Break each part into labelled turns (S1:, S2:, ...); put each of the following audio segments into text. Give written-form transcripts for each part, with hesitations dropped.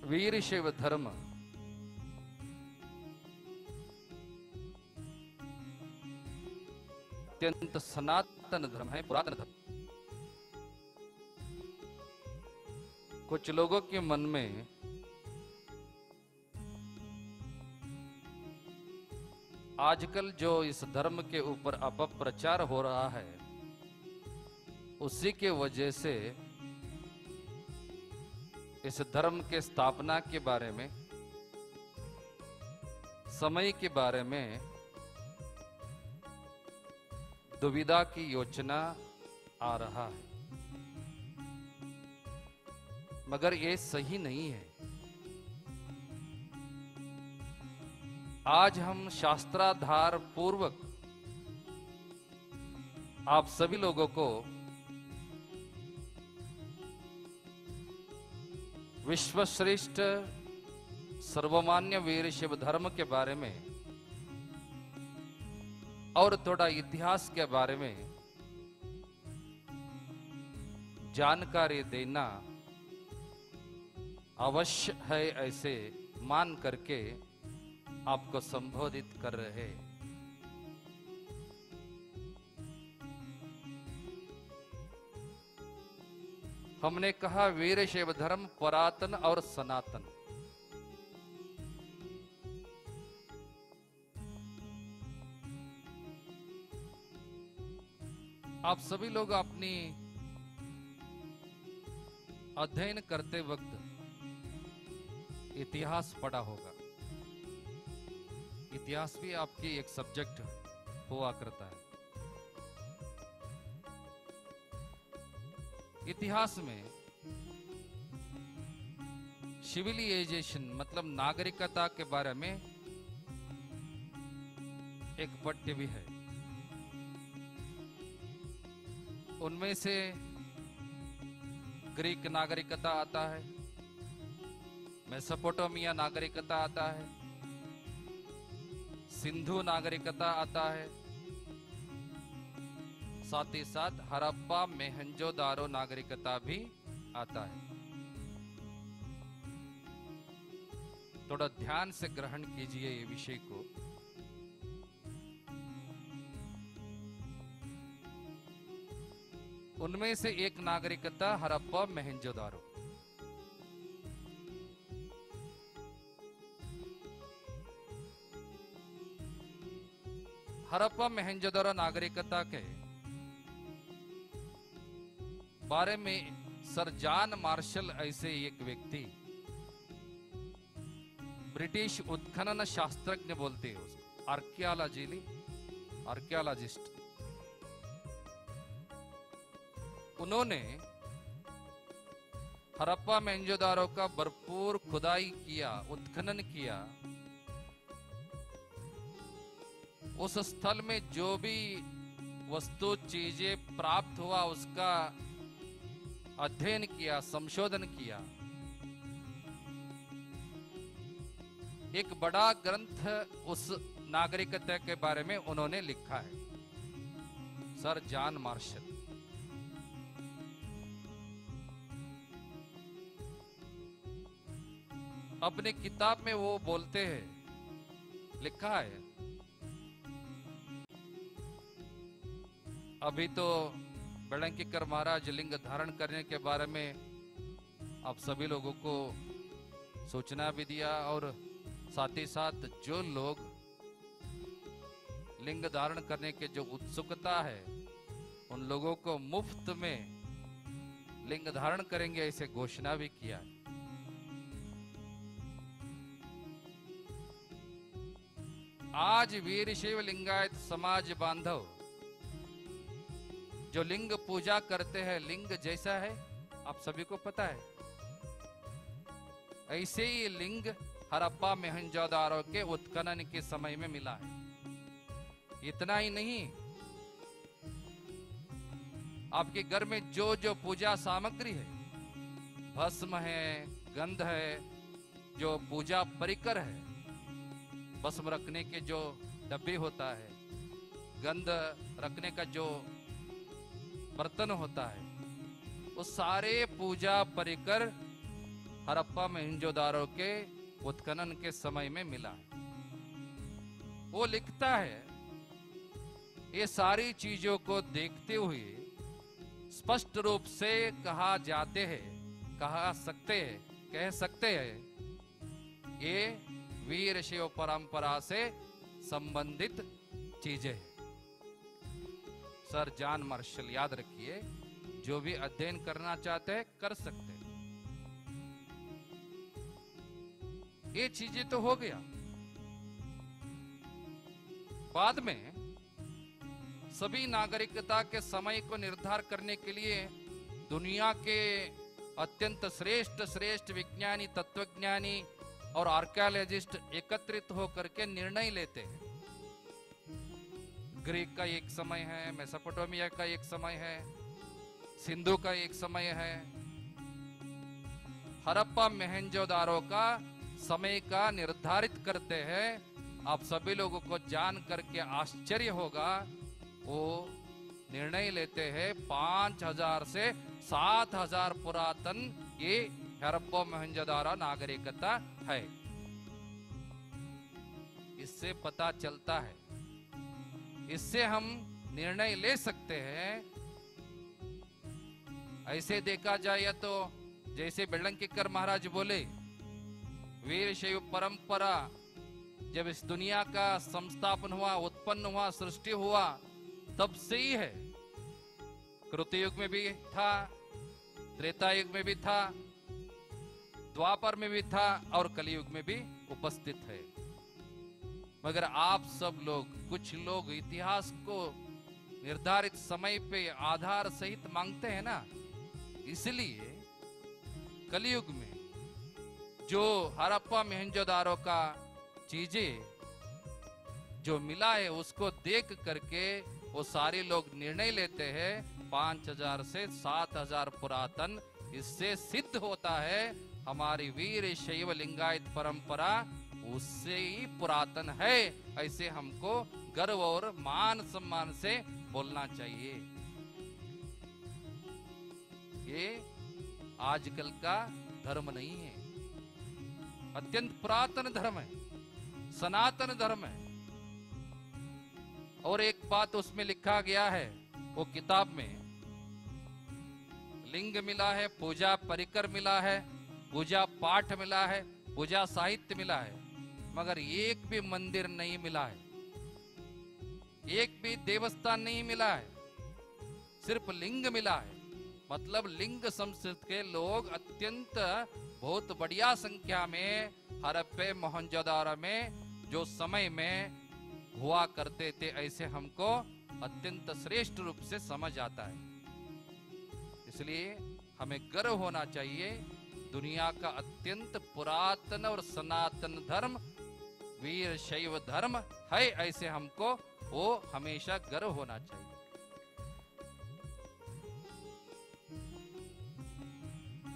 S1: वीरशैव धर्म अत्यंत सनातन धर्म है, पुरातन धर्म। कुछ लोगों के मन में आजकल जो इस धर्म के ऊपर अपप्रचार हो रहा है, उसी के वजह से इस धर्म के स्थापना के बारे में, समय के बारे में दुविधा की योचना आ रहा है। मगर ये सही नहीं है। आज हम शास्त्राधार पूर्वक आप सभी लोगों को विश्वश्रेष्ठ सर्वमान्य वीरशैव धर्म के बारे में और थोड़ा इतिहास के बारे में जानकारी देना अवश्य है, ऐसे मान करके आपको संबोधित कर रहे। हमने कहा वीरशैव धर्म पुरातन और सनातन। आप सभी लोग अपनी अध्ययन करते वक्त इतिहास पढ़ा होगा। इतिहास भी आपकी एक सब्जेक्ट हुआ करता है। इतिहास में सिविलाइजेशन मतलब नागरिकता के बारे में एक पठ्य भी है। उनमें से ग्रीक नागरिकता आता है, मेसोपोटामिया नागरिकता आता है, सिंधु नागरिकता आता है, साथ ही साथ हड़प्पा मोहनजोदारो नागरिकता भी आता है। थोड़ा ध्यान से ग्रहण कीजिए ये विषय को। उनमें से एक नागरिकता हड़प्पा मोहनजोदारो। हड़प्पा मोहनजोदारो नागरिकता के बारे में सर जॉन मार्शल ऐसे एक व्यक्ति, ब्रिटिश उत्खनन शास्त्रज्ञ बोलते हैं उसको, आर्कियोलॉजिस्ट। उन्होंने हड़प्पा मोहनजोदारो का भरपूर खुदाई किया, उत्खनन किया। उस स्थल में जो भी वस्तु चीजें प्राप्त हुआ उसका अध्ययन किया, संशोधन किया। एक बड़ा ग्रंथ उस नागरिकता के बारे में उन्होंने लिखा है, सर जॉन मार्शल। अपने किताब में वो बोलते हैं, लिखा है, अभी तो बेलंकीकर महाराज लिंग धारण करने के बारे में आप सभी लोगों को सूचना भी दिया, और साथ ही साथ जो लोग लिंग धारण करने के जो उत्सुकता है उन लोगों को मुफ्त में लिंग धारण करेंगे ऐसे घोषणा भी किया है। आज वीरशैव लिंगायत समाज बांधव जो लिंग पूजा करते हैं, लिंग जैसा है आप सभी को पता है, ऐसे ही लिंग हड़प्पा मोहनजोदारो के उत्खनन के समय में मिला है। इतना ही नहीं, आपके घर में जो जो पूजा सामग्री है, भस्म है, गंध है, जो पूजा परिकर है, भस्म रखने के जो डब्बे होता है, गंध रखने का जो बर्तन होता है, वो सारे पूजा परिकर हड़प्पा मोहनजोदारो के उत्खनन के समय में मिला है। वो लिखता है, ये सारी चीजों को देखते हुए स्पष्ट रूप से कह सकते हैं ये वीर शैव परंपरा से संबंधित चीजें हैं। सर जॉन मार्शल, याद रखिए, जो भी अध्ययन करना चाहते हैं कर सकते हैं। ये चीजें तो हो गया। बाद में सभी नागरिकता के समय को निर्धार करने के लिए दुनिया के अत्यंत श्रेष्ठ विज्ञानी, तत्वज्ञानी और आर्कियोलॉजिस्ट एकत्रित होकर के निर्णय लेते हैं। ग्रीक का एक समय है, मेसोपोटामिया का एक समय है, सिंधु का एक समय है, हड़प्पा मोहनजोदारो का समय का निर्धारित करते हैं। आप सभी लोगों को जान करके आश्चर्य होगा, वो निर्णय लेते हैं 5000 से 7000 पुरातन ये हड़प्पा मोहनजोदारो नागरिकता है। इससे पता चलता है, इससे हम निर्णय ले सकते हैं। ऐसे देखा जाए तो जैसे बेलंकीकर महाराज बोले, वीर शैव परंपरा जब इस दुनिया का संस्थापन हुआ, उत्पन्न हुआ, सृष्टि हुआ, तब से ही है। कृत युग में भी था, त्रेता युग में भी था, द्वापर में भी था और कलयुग में भी उपस्थित है। मगर आप सब लोग, कुछ लोग इतिहास को निर्धारित समय पे आधार सहित मांगते हैं ना, इसलिए कलयुग में जो हड़प्पा मोहनजोदारो का चीजें जो मिला है उसको देख करके वो सारे लोग निर्णय लेते हैं 5000 से 7000 पुरातन। इससे सिद्ध होता है हमारी वीर शैव लिंगायत परंपरा उससे ही पुरातन है। ऐसे हमको गर्व और मान सम्मान से बोलना चाहिए। ये आजकल का धर्म नहीं है, अत्यंत पुरातन धर्म है, सनातन धर्म है। और एक बात उसमें लिखा गया है, वो किताब में, लिंग मिला है, पूजा परिकर मिला है, पूजा पाठ मिला है, पूजा साहित्य मिला है, मगर एक भी मंदिर नहीं मिला है, एक भी देवस्थान नहीं मिला है, सिर्फ लिंग मिला है। मतलब लिंग संस्कृत के लोग अत्यंत बहुत बढ़िया संख्या में हड़प्पा मोहनजोदारो में जो समय में हुआ करते थे, ऐसे हमको अत्यंत श्रेष्ठ रूप से समझ आता है। इसलिए हमें गर्व होना चाहिए, दुनिया का अत्यंत पुरातन और सनातन धर्म वीर शैव धर्म है, ऐसे हमको वो हमेशा गर्व होना चाहिए।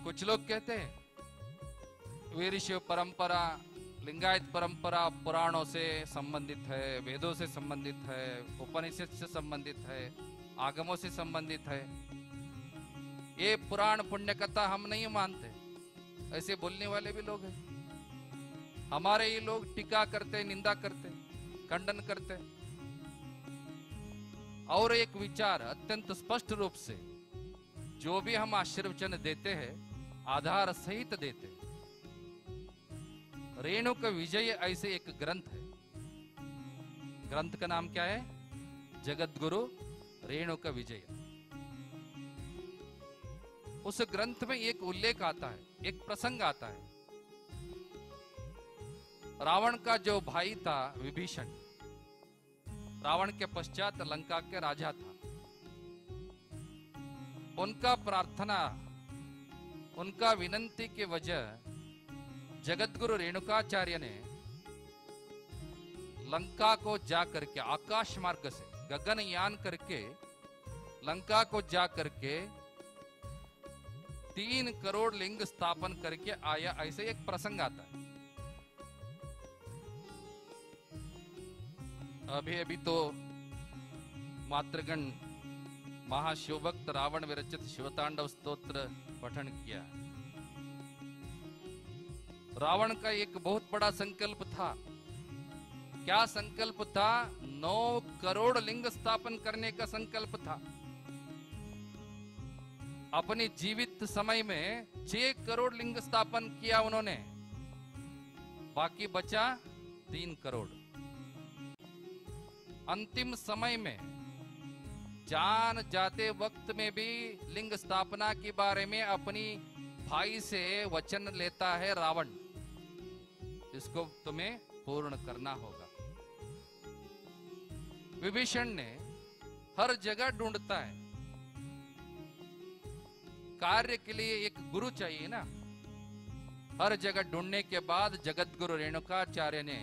S1: कुछ लोग कहते हैं वीर शैव परंपरा, लिंगायत परंपरा पुराणों से संबंधित है, वेदों से संबंधित है, उपनिषद से संबंधित है, आगमों से संबंधित है। ये पुराण पुण्य कथा हम नहीं मानते, ऐसे बोलने वाले भी लोग हैं। हमारे ये लोग टीका करते, निंदा करते, खंडन करते। और एक विचार अत्यंत स्पष्ट रूप से जो भी हम आशीर्वचन देते हैं आधार सहित देते। रेणुक विजय ऐसे एक ग्रंथ है, ग्रंथ का नाम क्या है? जगत गुरु रेणुक विजय। उस ग्रंथ में एक उल्लेख आता है, एक प्रसंग आता है। रावण का जो भाई था विभीषण, रावण के पश्चात लंका के राजा था, उनका प्रार्थना, उनका विनंती की वजह जगतगुरु रेणुकाचार्य ने लंका को जा करके आकाश मार्ग से गगनयान करके लंका को जा करके 3 करोड़ लिंग स्थापन करके आया, ऐसे एक प्रसंग आता है। अभी अभी तो मातृगण महाशिवभक्त रावण विरचित शिवतांडव स्तोत्र पठन किया। रावण का एक बहुत बड़ा संकल्प था। क्या संकल्प था? 9 करोड़ लिंग स्थापन करने का संकल्प था। अपने जीवित समय में 6 करोड़ लिंग स्थापन किया उन्होंने, बाकी बचा 3 करोड़। अंतिम समय में जान जाते वक्त में भी लिंग स्थापना के बारे में अपनी भाई से वचन लेता है रावण, इसको तुम्हें पूर्ण करना होगा। विभीषण ने हर जगह ढूंढता है, कार्य के लिए एक गुरु चाहिए ना। हर जगह ढूंढने के बाद जगत गुरु रेणुकाचार्य ने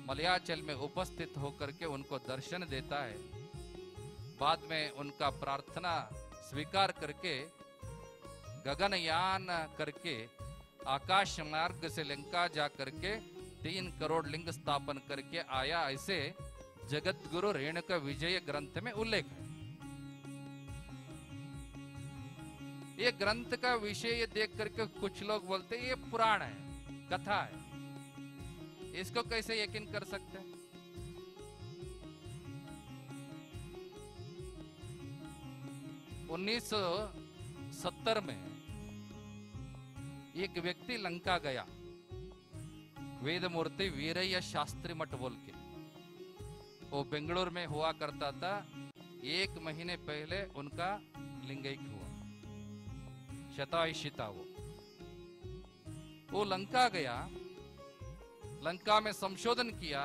S1: मलयाचल में उपस्थित होकर के उनको दर्शन देता है। बाद में उनका प्रार्थना स्वीकार करके गगनयान करके आकाश मार्ग से लंका जा करके 3 करोड़ लिंग स्थापन करके आया, ऐसे जगत गुरु रेणुका विजय ग्रंथ में उल्लेख है। ये ग्रंथ का विषय देख करके कुछ लोग बोलते हैं ये पुराण है, कथा है, इसको कैसे यकीन कर सकते हैं? उन्नीस 1970 में एक व्यक्ति लंका गया, वेदमूर्ति वीरय्य शास्त्री मठ बोल के, वो बेंगलुरु में हुआ करता था। 1 महीने पहले उनका लिंगैक हुआ, शतायुषी था वो लंका गया, लंका में संशोधन किया।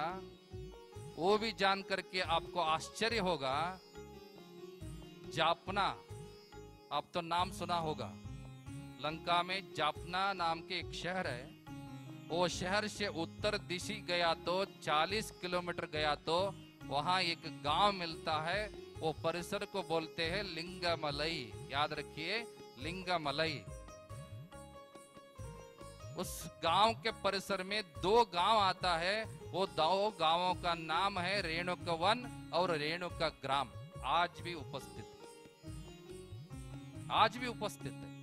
S1: वो भी जान करके आपको आश्चर्य होगा, जापना, आप तो नाम सुना होगा, लंका में जापना नाम के एक शहर है। वो शहर से उत्तर दिशा गया तो 40 किलोमीटर गया तो वहां एक गांव मिलता है, वो परिसर को बोलते हैं लिंगमलई। याद रखिए, लिंगमलई। उस गांव के परिसर में 2 गांव आता है, वो 2 गांवों का नाम है रेणुका वन और रेणुका ग्राम। आज भी उपस्थित है।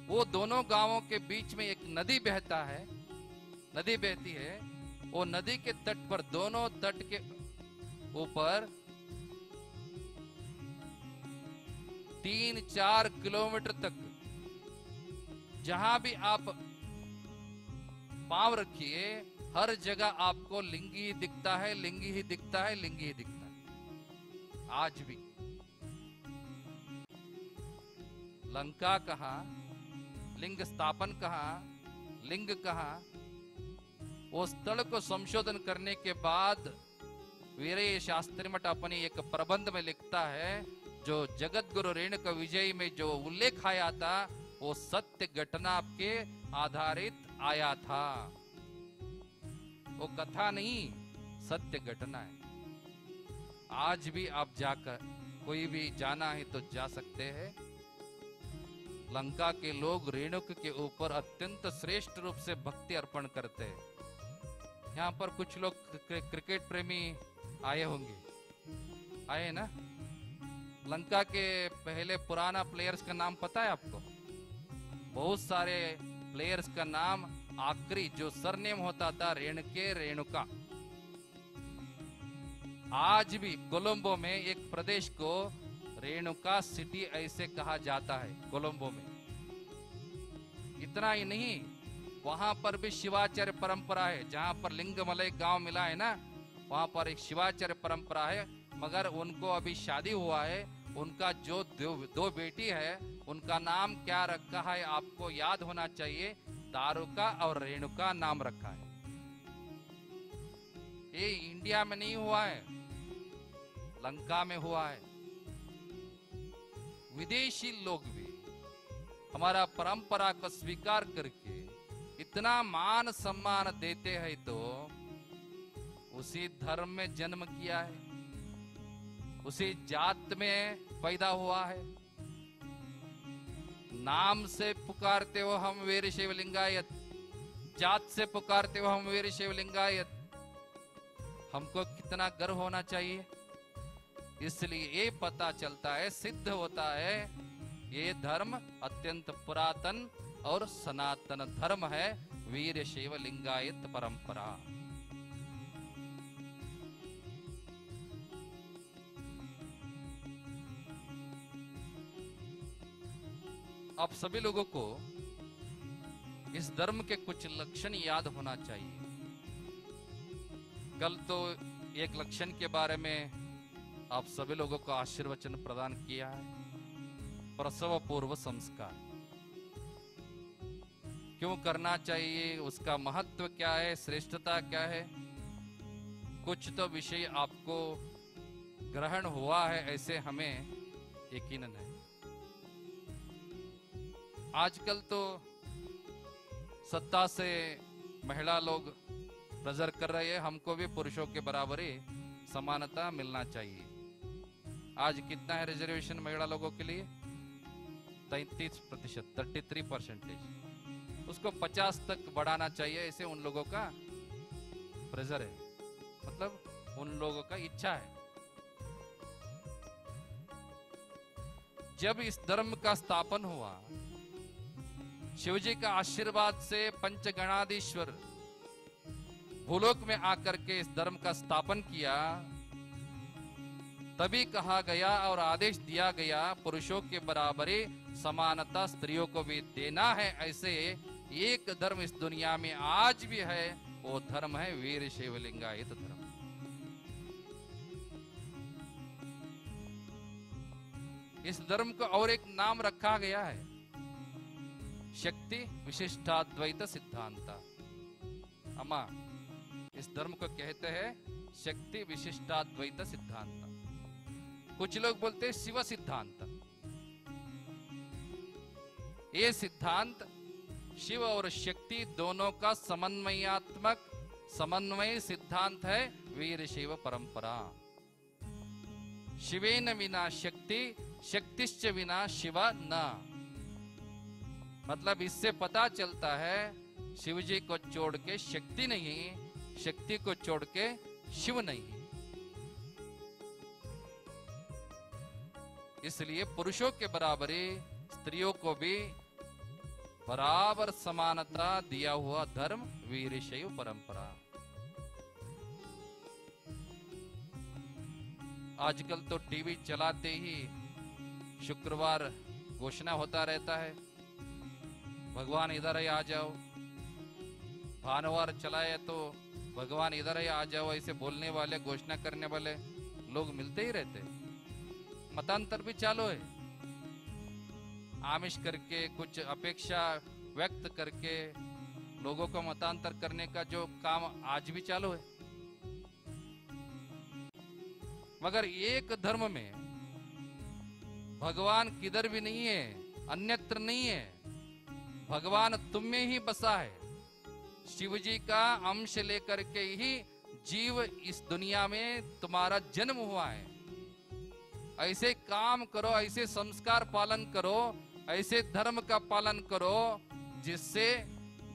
S1: वो दोनों गांवों के बीच में एक नदी बहता है, नदी बहती है। वो नदी के तट पर, दोनों तट के ऊपर 3-4 किलोमीटर तक जहां भी आप पांव रखिए, हर जगह आपको लिंगी ही दिखता है, लिंगी ही दिखता है, लिंगी ही दिखता है। आज भी लंका कहां, लिंग स्थापन कहां, लिंग कहां, वो स्थल को संशोधन करने के बाद वीरय्य शास्त्री मठ अपनी एक प्रबंध में लिखता है, जो जगत गुरु रेणुका विजय में जो उल्लेख आया था, वो सत्य घटना के आधारित आया था। वो कथा नहीं, सत्य घटना है। आज भी आप जाकर, कोई भी जाना है तो जा सकते हैं। लंका के लोग रेणुक के ऊपर अत्यंत श्रेष्ठ रूप से भक्ति अर्पण करते हैं। यहाँ पर कुछ लोग क्रिकेट प्रेमी आए होंगे, आए ना? लंका के पहले पुराना प्लेयर्स का नाम पता है आपको? बहुत सारे प्लेयर्स का नाम आखिरी जो सरनेम होता था रेणुके, रेणुका। आज भी कोलंबो में एक प्रदेश को रेणुका सिटी ऐसे कहा जाता है, कोलंबो में। इतना ही नहीं, वहां पर भी शिवाचार्य परंपरा है। जहां पर लिंगमलई गांव मिला है ना, वहां पर एक शिवाचार्य परंपरा है, मगर उनको अभी शादी हुआ है। उनका जो 2 बेटी है, उनका नाम क्या रखा है आपको याद होना चाहिए, दारुका और रेणुका नाम रखा है। ये इंडिया में नहीं हुआ है, लंका में हुआ है। विदेशी लोग भी हमारा परंपरा को स्वीकार करके इतना मान सम्मान देते हैं, तो उसी धर्म में जन्म किया है, उसी जात में पैदा हुआ है। नाम से पुकारते हो हम वीरशैव लिंगायत, जात से पुकारते हो हम वीरशैव लिंगायत। हमको कितना गर्व होना चाहिए। इसलिए ये पता चलता है, सिद्ध होता है, ये धर्म अत्यंत पुरातन और सनातन धर्म है वीर शैव लिंगायत परंपरा। आप सभी लोगों को इस धर्म के कुछ लक्षण याद होना चाहिए। कल तो एक लक्षण के बारे में आप सभी लोगों को आशीर्वचन प्रदान किया है, प्रसव पूर्व संस्कार क्यों करना चाहिए, उसका महत्व क्या है, श्रेष्ठता क्या है, कुछ तो विषय आपको ग्रहण हुआ है ऐसे हमें यकीनन है। आजकल तो सत्ता से महिला लोग प्रेजर कर रहे हैं, हमको भी पुरुषों के बराबर ही समानता मिलना चाहिए। आज कितना है रिजर्वेशन महिला लोगों के लिए? 33%, 33%। उसको 50 तक बढ़ाना चाहिए, ऐसे उन लोगों का प्रेजर है, मतलब उन लोगों का इच्छा है। जब इस धर्म का स्थापन हुआ, शिवजी का आशीर्वाद से पंचगणाधीश्वर भूलोक में आकर के इस धर्म का स्थापन किया, तभी कहा गया और आदेश दिया गया पुरुषों के बराबरी समानता स्त्रियों को भी देना है। ऐसे एक धर्म इस दुनिया में आज भी है, वो धर्म है वीर शैव लिंगायत धर्म। इस धर्म को और एक नाम रखा गया है, शक्ति विशिष्टाद्वैत सिद्धांत। अम्मा, इस धर्म को कहते हैं शक्ति विशिष्टाद्वैत सिद्धांत। कुछ लोग बोलते हैं शिव सिद्धांत। ये सिद्धांत शिव और शक्ति दोनों का समन्वयात्मक समन्वय सिद्धांत है वीर शैव परंपरा। शिवेन विना शक्ति, शक्तिश्च विना शिव न। मतलब इससे पता चलता है शिव जी को छोड़ के शक्ति नहीं, शक्ति को छोड़ के शिव नहीं। इसलिए पुरुषों के बराबरी स्त्रियों को भी बराबर समानता दिया हुआ धर्म वीर शैव परंपरा। आजकल तो टीवी चलाते ही शुक्रवार घोषणा होता रहता है, भगवान इधर ही आ जाओ। भानुवार चलाए तो भगवान इधर ही आ जाओ, ऐसे बोलने वाले, घोषणा करने वाले लोग मिलते ही रहते। मतांतर भी चालू है, आमिष करके कुछ अपेक्षा व्यक्त करके लोगों को मतांतर करने का जो काम आज भी चालू है। मगर एक धर्म में भगवान किधर भी नहीं है, अन्यत्र नहीं है, भगवान तुम में ही बसा है। शिव जी का अंश लेकर के ही जीव इस दुनिया में तुम्हारा जन्म हुआ है। ऐसे काम करो, ऐसे संस्कार पालन करो, ऐसे धर्म का पालन करो जिससे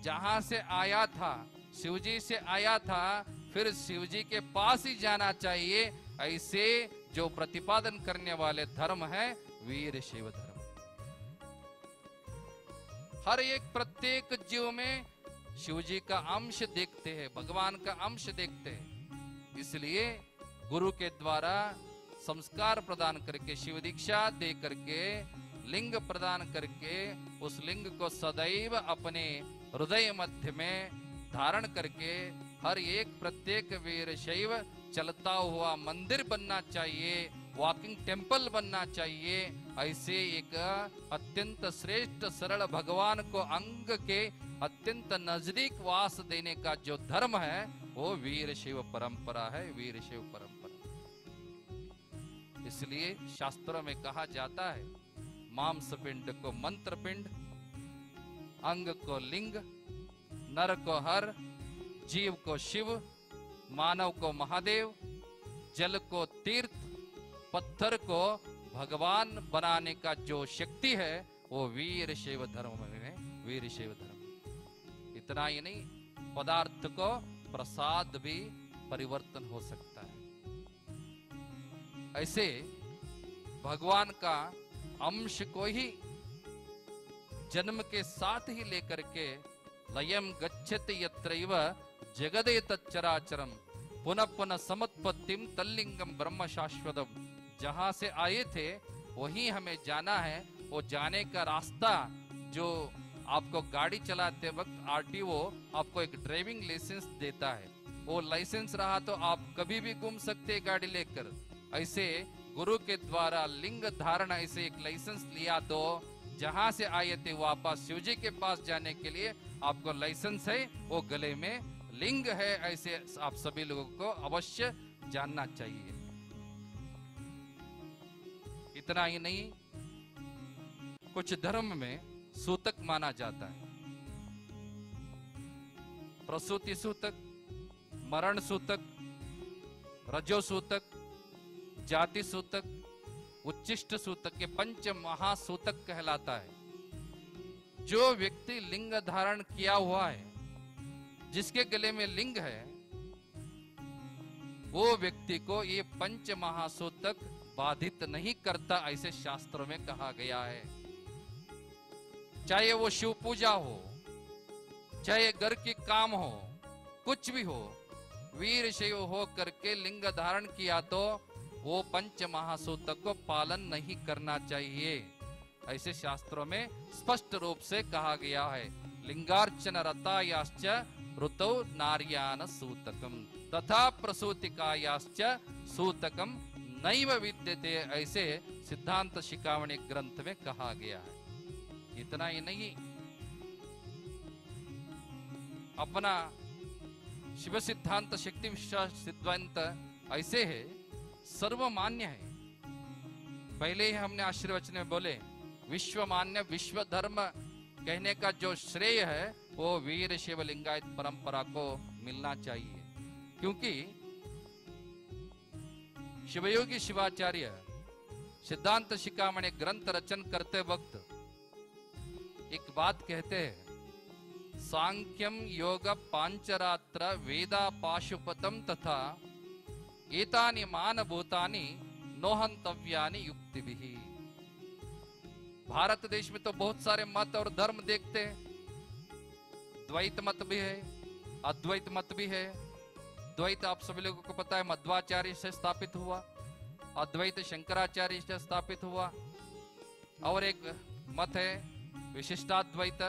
S1: जहां से आया था, शिवजी से आया था, फिर शिवजी के पास ही जाना चाहिए। ऐसे जो प्रतिपादन करने वाले धर्म है वीर शैव धर्म। हर एक प्रत्येक जीव में शिवजी का अंश देखते हैं, भगवान का अंश देखते हैं। इसलिए गुरु के द्वारा संस्कार प्रदान करके, शिव दीक्षा दे करके, लिंग प्रदान करके, उस लिंग को सदैव अपने हृदय मध्य में धारण करके हर एक प्रत्येक वीर शैव चलता हुआ मंदिर बनना चाहिए, वॉकिंग टेम्पल बनना चाहिए। ऐसे एक अत्यंत श्रेष्ठ सरल भगवान को अंग के अत्यंत नजदीक वास देने का जो धर्म है वो वीर शैव परंपरा है, वीर शैव परंपरा। इसलिए शास्त्रों में कहा जाता है, मांस पिंड को मंत्र पिंड, अंग को लिंग, नर को हर, जीव को शिव, मानव को महादेव, जल को तीर्थ, पत्थर को भगवान बनाने का जो शक्ति है वो वीर शैव धर्म में है, वीर शैव धर्म। इतना ही नहीं, पदार्थ को प्रसाद भी परिवर्तन हो सकता है। ऐसे भगवान का अंश को ही जन्म के साथ ही लेकर के लयम गच्छति यत्रैव जगदे तच्चराचरम पुनः पुनः समुत्पत्तिम तल्लिंगम ब्रह्म शाश्वतम। जहां से आए थे वहीं हमें जाना है। वो जाने का रास्ता जो आपको गाड़ी चलाते वक्त आरटीओ आपको एक ड्राइविंग लाइसेंस देता है, वो लाइसेंस रहा तो आप कभी भी घूम सकते हैं गाड़ी लेकर। ऐसे गुरु के द्वारा लिंग धारण ऐसे एक लाइसेंस लिया तो जहां से आए थे वापस शिव जी के पास जाने के लिए आपको लाइसेंस है, वो गले में लिंग है, ऐसे आप सभी लोगों को अवश्य जानना चाहिए। इतना ही नहीं, कुछ धर्म में सूतक माना जाता है, प्रसूति सूतक, मरण सूतक, रजो सूतक, जाति सूतक, उच्चिष्ट सूतक, ये पंच महासूतक कहलाता है। जो व्यक्ति लिंग धारण किया हुआ है, जिसके गले में लिंग है, वो व्यक्ति को ये पंच महासूतक बाधित नहीं करता, ऐसे शास्त्रों में कहा गया है। चाहे वो शिव पूजा हो, चाहे घर की काम हो, कुछ भी हो, वीर शिव हो करके लिंग धारण किया तो वो पंच महासूतक को पालन नहीं करना चाहिए, ऐसे शास्त्रों में स्पष्ट रूप से कहा गया है। लिंगार्चन रतायाश्च ऋतौ नार्यान सूतकम तथा प्रसूतिकायाश्च सूतकम नैव विद्यते, ऐसे सिद्धांत शिखामणि ग्रंथ में कहा गया है। इतना ही नहीं, अपना शिव सिद्धांत शक्ति विश्वास सिद्धांत ऐसे है, सर्वमान्य है। पहले ही हमने आशीर्वचन में बोले विश्वमान्य विश्व धर्म कहने का जो श्रेय है वो वीर शिव लिंगायत परंपरा को मिलना चाहिए, क्योंकि शिवयोगी शिवाचार्य सिद्धांत शिखामणि ग्रंथ रचन करते वक्त एक बात कहते हैं, सांख्यम योग पांचरात्र वेदा पाशुपतम तथा एतानि मान भूतानि नोहंतव्यानि युक्तिभिः। भारत देश में तो बहुत सारे मत और धर्म देखते हैं, द्वैत मत भी है, अद्वैत मत भी है। द्वैत आप सभी लोगों को पता है मध्वाचार्य से स्थापित हुआ, अद्वैत शंकराचार्य से स्थापित हुआ, और एक मत है विशिष्टाद्वैत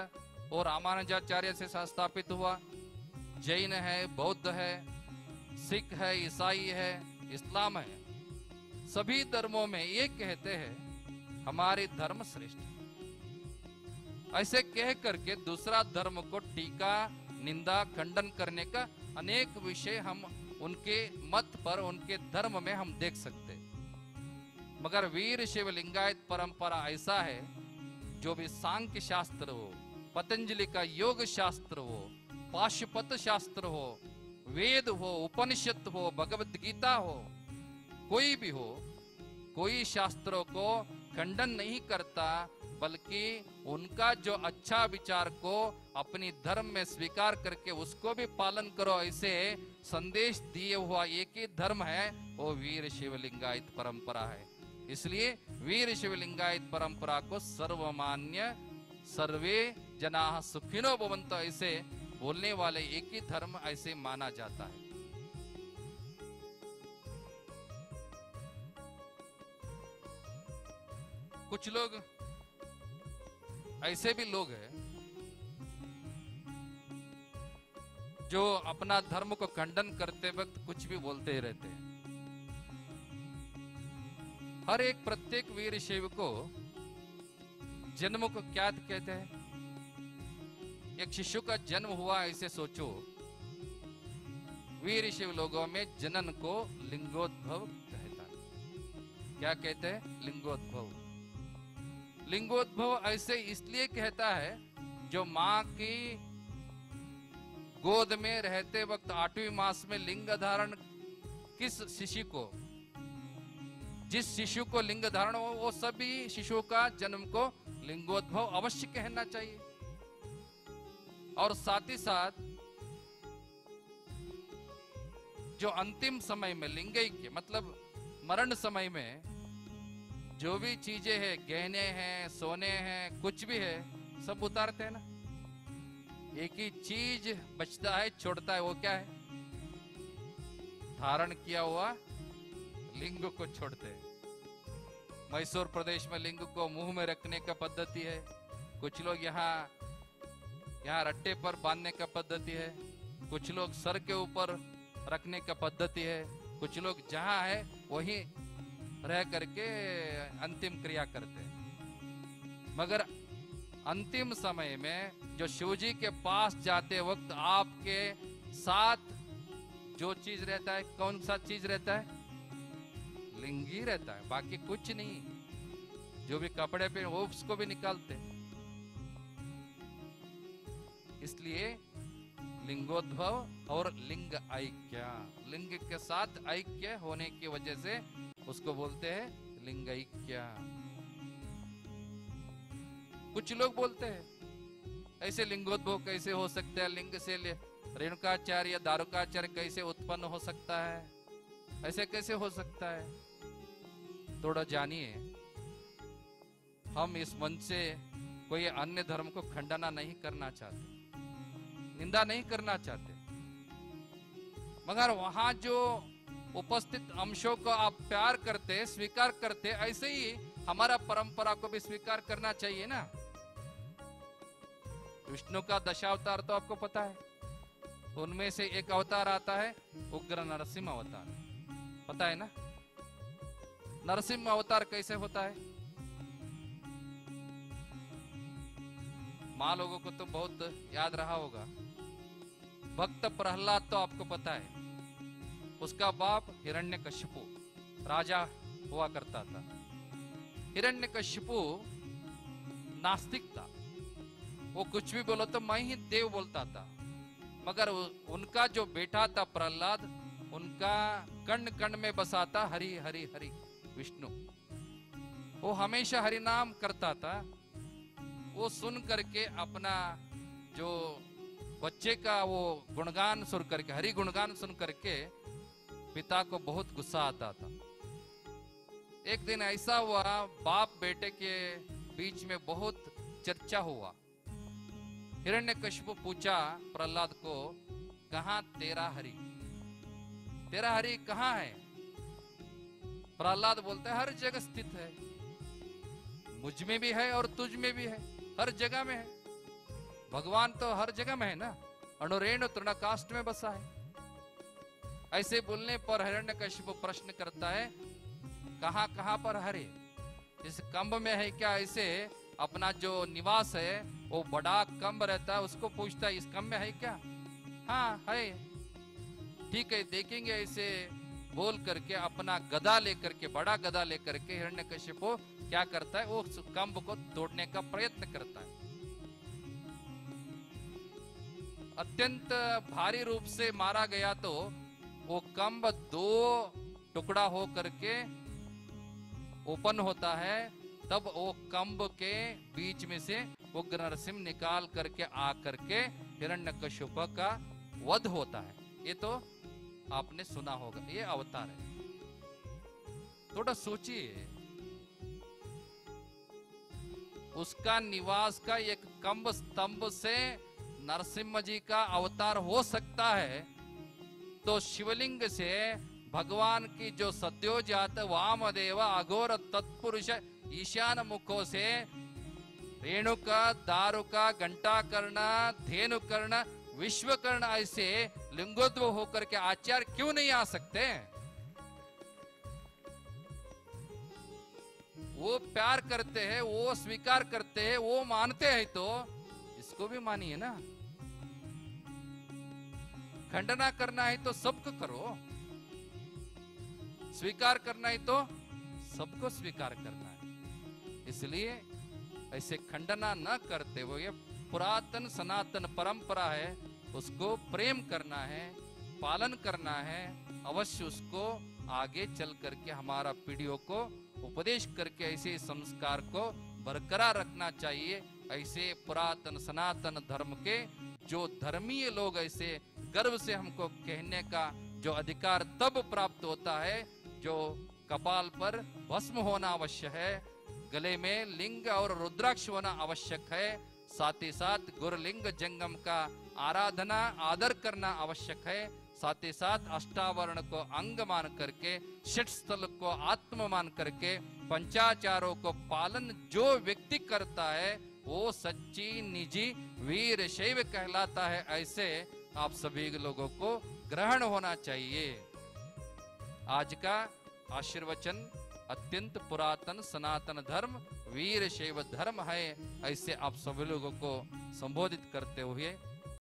S1: और रामानुजाचार्य से स्थापित हुआ। जैन है, बौद्ध है, सिख है, ईसाई है, इस्लाम है। सभी धर्मों में ये कहते हैं हमारे धर्म श्रेष्ठ। ऐसे कह करके दूसरा धर्म को टीका, निंदा, खंडन करने का अनेक विषय हम उनके मत पर, उनके धर्म में हम देख सकते हैं। मगर वीर शिव लिंगायत परंपरा ऐसा है, जो भी सांख्य शास्त्र हो, पतंजलि का योग शास्त्र हो, पाशुपत शास्त्र हो, वेद हो, उपनिषद हो, भगवत गीता हो, कोई भी हो, कोई शास्त्रों को खंडन नहीं करता, बल्कि उनका जो अच्छा विचार को अपनी धर्म में स्वीकार करके उसको भी पालन करो, ऐसे संदेश दिए हुआ एक ही धर्म है, वो वीर शिव लिंगायत परंपरा है। इसलिए वीर शिव लिंगायत परंपरा को सर्वमान्य, सर्वे जनाः सुखिनो भवन्तु ऐसे बोलने वाले एक ही धर्म ऐसे माना जाता है। कुछ लोग ऐसे भी लोग हैं जो अपना धर्म को खंडन करते वक्त कुछ भी बोलते ही रहते हैं। हर एक प्रत्येक वीर शिव को जन्म को क्या कहते हैं? एक शिशु का जन्म हुआ ऐसे सोचो। वीर शिव लोगों में जनन को लिंगोद्भव कहता है। क्या कहते हैं? लिंगोद्भव। लिंगोद्भव ऐसे इसलिए कहता है, जो मां की गोद में रहते वक्त 8वें मास में लिंग धारण किस शिशु को, जिस शिशु को लिंग धारण हो, वो सभी शिशुओं का जन्म को लिंगोद्भव अवश्य कहना चाहिए। और साथ ही साथ जो अंतिम समय में लिंगैक्य मतलब मरण समय में जो भी चीजें हैं, गहने हैं, सोने हैं, कुछ भी है, सब उतारते हैं ना। एक ही चीज बचता है, छोड़ता है, वो क्या है? धारण किया हुआ लिंग को छोड़ते हैं। मैसूर प्रदेश में लिंग को मुंह में रखने का पद्धति है। कुछ लोग यहाँ रट्टे पर बांधने का पद्धति है। कुछ लोग सर के ऊपर रखने का पद्धति है। कुछ लोग जहां है वहीं रह करके अंतिम क्रिया करते हैं। मगर अंतिम समय में जो शिवजी के पास जाते वक्त आपके साथ जो चीज रहता है, कौन सा चीज रहता है? लिंग ही रहता है, बाकी कुछ नहीं। जो भी कपड़े पे वो उसको भी निकालते। इसलिए लिंगोद्भव और लिंग ऐक्य, लिंग के साथ ऐक्य होने की वजह से उसको बोलते हैं लिंग ऐक्य। कुछ लोग बोलते हैं ऐसे लिंगोद्भव कैसे हो सकता है? लिंग से रेणुकाचार्य दारुकाचार्य कैसे उत्पन्न हो सकता है? ऐसे कैसे हो सकता है? थोड़ा जानिए। हम इस मंच से कोई अन्य धर्म को खंडना नहीं करना चाहते, निंदा नहीं करना चाहते, मगर वहां जो उपस्थित अंशों को आप प्यार करते, स्वीकार करते, ऐसे ही हमारा परंपरा को भी स्वीकार करना चाहिए ना। विष्णु का दशावतार तो आपको पता है, उनमें से एक अवतार आता है उग्र नरसिंह अवतार, पता है ना? नरसिंह अवतार कैसे होता है? मां लोगों को तो बहुत याद रहा होगा। भक्त प्रहलाद तो आपको पता है, उसका बाप हिरण्यकशिपु राजा हुआ करता था। हिरण्यकशिपु नास्तिक था, वो कुछ भी बोलो तो मैं ही देव बोलता था। मगर उनका जो बेटा था प्रहलाद, उनका कण कण में बसा था हरि हरि हरि विष्णु। वो हमेशा हरि नाम करता था। वो सुन करके अपना जो बच्चे का वो गुणगान सुन करके, हरि गुणगान सुन करके पिता को बहुत गुस्सा आता था। एक दिन ऐसा हुआ, बाप बेटे के बीच में बहुत चर्चा हुआ। हिरण्यकशिपु पूछा प्रहलाद को, कहां तेरा हरि? तेरा हरि कहां है? प्रहलाद बोलता है हर जगह स्थित है, मुझ में भी है और तुझ में भी है, हर जगह में है। भगवान तो हर जगह में है ना, अणुरेणु तृणकाष्ठ में बसा है। ऐसे बोलने पर हिरण्यकशिपु प्रश्न करता है, कहां कहां पर हरि? इस कंब में है क्या? ऐसे अपना जो निवास है वो बड़ा कंब रहता है, उसको पूछता है इस कंब में है क्या? हाँ है। ठीक है, देखेंगे। ऐसे बोल करके अपना गदा लेकर के, बड़ा गदा लेकर के हिरण्यकशिपु क्या करता है, वो कंब को तोड़ने का प्रयत्न करता है। अत्यंत भारी रूप से मारा गया तो वो कंब दो टुकड़ा हो करके ओपन होता है। तब वो कंब के बीच में से उग्र नरसिंह निकाल करके आ करके हिरण्यकशिपु का वध होता है। ये तो आपने सुना होगा, ये अवतार है। थोड़ा सोचिए, उसका निवास का एक कंब स्तंभ से नरसिम्हा जी का अवतार हो सकता है, तो शिवलिंग से भगवान की जो सद्योजात वामदेव अघोर तत्पुरुष ईशान मुखों से रेणुका, दारुका, घंटाकर्ण, धेनुकर्ण, विश्वकर्ण ऐसे लिंगोद्भव होकर के आचार्य क्यों नहीं आ सकते? वो प्यार करते हैं, वो स्वीकार करते हैं, वो मानते हैं, तो इसको भी मानिए ना। खंडना करना है तो सबको करो, स्वीकार करना है तो सबको स्वीकार करना है। इसलिए ऐसे खंडना न करते हुए, ये पुरातन सनातन परंपरा है, उसको प्रेम करना है, पालन करना है। अवश्य उसको आगे चल करके हमारा पीढ़ियों को उपदेश करके ऐसे संस्कार को बरकरार रखना चाहिए। ऐसे पुरातन सनातन धर्म के जो धर्मीय लोग, ऐसे गर्व से हमको कहने का जो अधिकार तब प्राप्त होता है जो कपाल पर भस्म होना अवश्य है, गले में लिंग और रुद्राक्ष होना आवश्यक है, साथ ही साथ गुरुलिंग जंगम का आराधना आदर करना आवश्यक है। साथ ही साथ अष्टावरण को अंग मान करके, षट स्थल को आत्म मान करके, पंचाचारों को पालन जो व्यक्ति करता है वो सच्ची निजी वीर शैव कहलाता है। ऐसे आप सभी लोगों को ग्रहण होना चाहिए। आज का आशीर्वचन अत्यंत पुरातन सनातन धर्म वीर शैव धर्म है। ऐसे आप सभी लोगों को संबोधित करते हुए